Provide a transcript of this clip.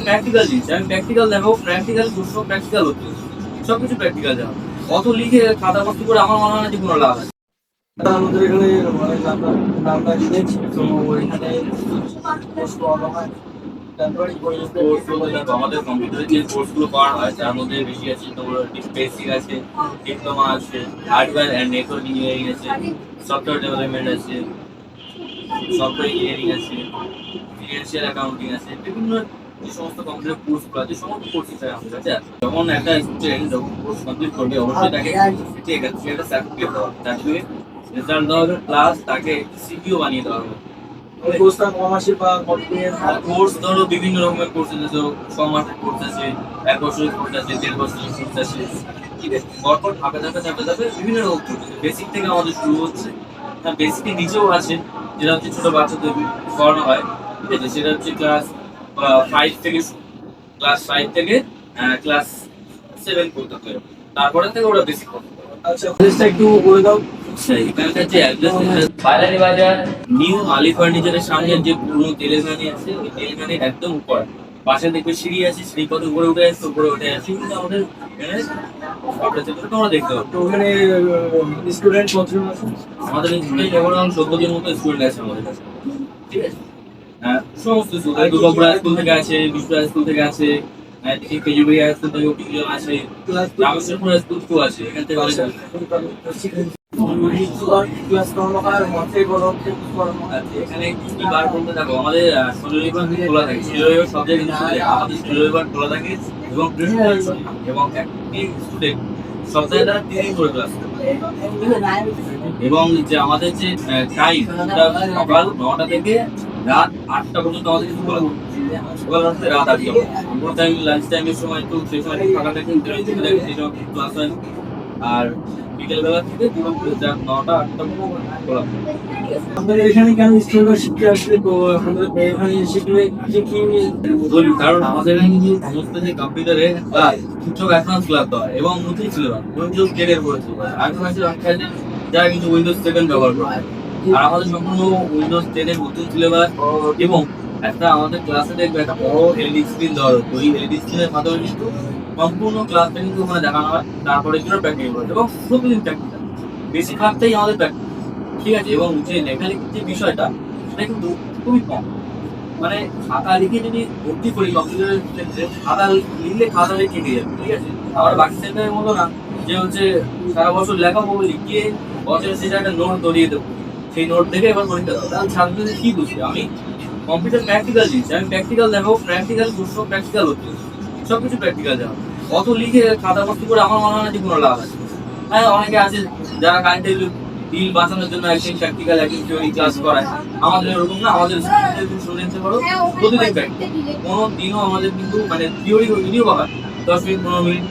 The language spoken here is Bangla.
প্র্যাকটিক্যাল জিনিস, আমি প্র্যাকটিক্যাল দেখাবো, প্র্যাকটিক্যাল প্রশ্ন, প্র্যাকটিক্যাল হচ্ছে সবকিছু প্র্যাকটিক্যাল দেওয়া। অত লিখে খাতা ভর্তি করে আমার মনে হয় না যে কোনো লাভ আছে। আমাদের এখানে অনেক আমরা দিয়েছি, তো এখানে পোস্ট করা হয়। তারপরে আমাদের কম্পিউটারে যে কোর্সগুলো করা হয় তার মধ্যে বেশি আছে তোমার বেসিক আছে, ডিপ্লোমা আছে, হার্ডওয়্যার অ্যান্ড নেটওয়ার্ক ইঞ্জিনিয়ারিং আছে, সফটওয়্যার ডেভেলপমেন্ট আছে, সফটওয়্যার ইঞ্জিনিয়ারিং আছে, ফিনান্সিয়াল অ্যাকাউন্টিং আছে, বিভিন্ন যে সমস্ত কম্পিউটার কোর্সগুলো আছে সমস্ত কোর্স হিসেবে আমাদের কাছে আছে। যখন একটা স্টুডেন্ট যখন কোর্স কমপ্লিট করবে অবশ্যই তাকে একটা সার্টিফিকেট দেওয়া হবে, সার্টিফিকেট রেজাল্ট দেওয়া হবে, প্লাস তাকে সিপিও বানিয়ে দেওয়া হবে। কোর্সটা কমার্সের বা কম্পিউটার কোর্স ধরো বিভিন্ন রকমের কোর্স আছে, তো 6 মাসের কোর্স আছে, 1 বছরের কোর্স আছে, 1.5 বছরের কোর্স আছে, ঠিক আছে। পরপর ধাপে ধাপে ধাপে ধাপে বিভিন্ন রকম কোর্স আছে। বেসিক থেকে আমাদের শুরু হচ্ছে, হ্যাঁ বেসিকের নিচেও আছে যেটা হচ্ছে ছোট বাচ্চাদের করানো হয়, ঠিক আছে। সেটা হচ্ছে ক্লাস 5 থেকে, ক্লাস 7 পর্যন্ত, তারপরে থেকে ওরা বেসিক করতে পারে। আচ্ছা, প্লেসটা একটু বলে দাও। এখানকার যে অ্যাড্রেস, বাইলারি বাজার নিউ আলি ফার্নিচারের সামনে যে পুরনো তেলেঘানি আছে, ওই তেলেঘানির একদম উপরে পাশে দেখবে সিঁড়ি আছে, সিঁড়ি কত উপরে উঠে আসছে, উপরে উঠে আসছে কিন্তু আমাদের এখানে তোমরা দেখতে পাবো। তো ওখানে স্টুডেন্ট কতজন আছে? আমাদের স্টুডেন্ট যেমন 14 জন মতো স্টুডেন্ট আছে আমাদের কাছে, ঠিক আছে। সমস্ত স্কুল, দুর্গাপুরা স্কুল থেকে আছে, বিষ্ণুপুরা স্কুল থেকে আছে, কেজুরি স্কুল থেকে টিউশন আছে, রামেশ্বরপুরা স্কুল থেকে আছে, এখান থেকে অনেক ক্লাস করানো হয় আর মাঠে গরম করানো হয়। আছে। এখানে কি বার বলতে থাকো, আমাদের শনি রবিবার কিন্তু খোলা থাকে, শনি রবিবার সব জায়গায় কিন্তু খোলা থাকে। আমাদের শনি রবিবার খোলা থাকে এবং এবং একটি স্টুডেন্ট সপ্তাহে তারা 3 দিন করে ক্লাস করে। এবং যে আমাদের যে টাইম, সকাল 9টা থেকে রাত 8টা পর্যন্ত আমাদের কিন্তু খোলা থাকে। সকাল 9টা থেকে রাত 8টা কোনো টাইম লাঞ্চ টাইমের সময় একটু সেই সময় ফাঁকা থাকে, সেই সময় ক্লাস হয়। আর বিকেলবেলা থেকে পুরো 9টা 8টা পর্যন্ত খোলা থাকে। আমাদের এখানে কেন স্টুডেন্ট শিখতে আসলে, তো আমাদের এখানে শিখলে যে কি বলি, কারণ আমাদের এখানে কিন্তু সমস্ত যে কম্পিউটারে ক্লাস সব অ্যাডভান্স ক্লাস হয় এবং নতুন সিলেবাস উইন্ডোজ 10 এর উপরে ছিল। এখন আছে যারা কিন্তু উইন্ডোজ 7 ব্যবহার করে, আর আমাদের সম্পূর্ণ উইন্ডোজ 10 এর নতুন সিলেবাস। এবং একটা আমাদের ক্লাসে দেখবে একটা বড় এলইডি স্ক্রিন দেওয়া হতো, ওই এলইডি স্ক্রিনের মাধ্যমে কিন্তু সম্পূর্ণ ক্লাসটা কিন্তু ওখানে দেখানো হয়, তারপরে কিন্তু প্র্যাকটিস করতে এবং প্রতিদিন প্র্যাকটিস, বেশিরভাগটাই আমাদের প্র্যাকটিস, ঠিক আছে। এবং যে লেখালেখির যে বিষয়টা সেটা কিন্তু খুবই কম, মানে খাতা লিখে যদি ভর্তি করি কম্পিউটারের ক্ষেত্রে, খাতা লিখলে খাতা লিখে কেটে যাবে, ঠিক আছে। আবার বাকি সেন্টারের মতো না যে হচ্ছে সারা বছর লেখাবো লিখিয়ে বছরে সেটা একটা নোট ধরিয়ে দেবো, সেই নোট দেখে এবার পরীক্ষা দেবো। তাহলে ছাত্রদের কি বুঝবে? আমি কম্পিউটার প্র্যাকটিক্যাল জিনিস, আমি প্র্যাকটিক্যাল দেখাবো, প্র্যাকটিক্যাল প্রশ্ন, প্র্যাকটিক্যাল হচ্ছে সবকিছু প্র্যাকটিক্যাল দেওয়া। অত লিখে খাতা ভর্তি করে আমার মনে হয় না যে কোনো লাভ আছে। হ্যাঁ অনেকে আছে যারা কারেন্টের বিল বাঁচানোর জন্য একদিন প্র্যাকটিক্যাল একদিন থিওরি ক্লাস করায়, আমাদের এরকম না। আমাদের স্টুডেন্টস করো প্রতিদিন প্র্যাকটিক্যাল, কোনো দিনও আমাদের কিন্তু মানে থিওরি যদিও বা 10 মিনিট 15 মিনিট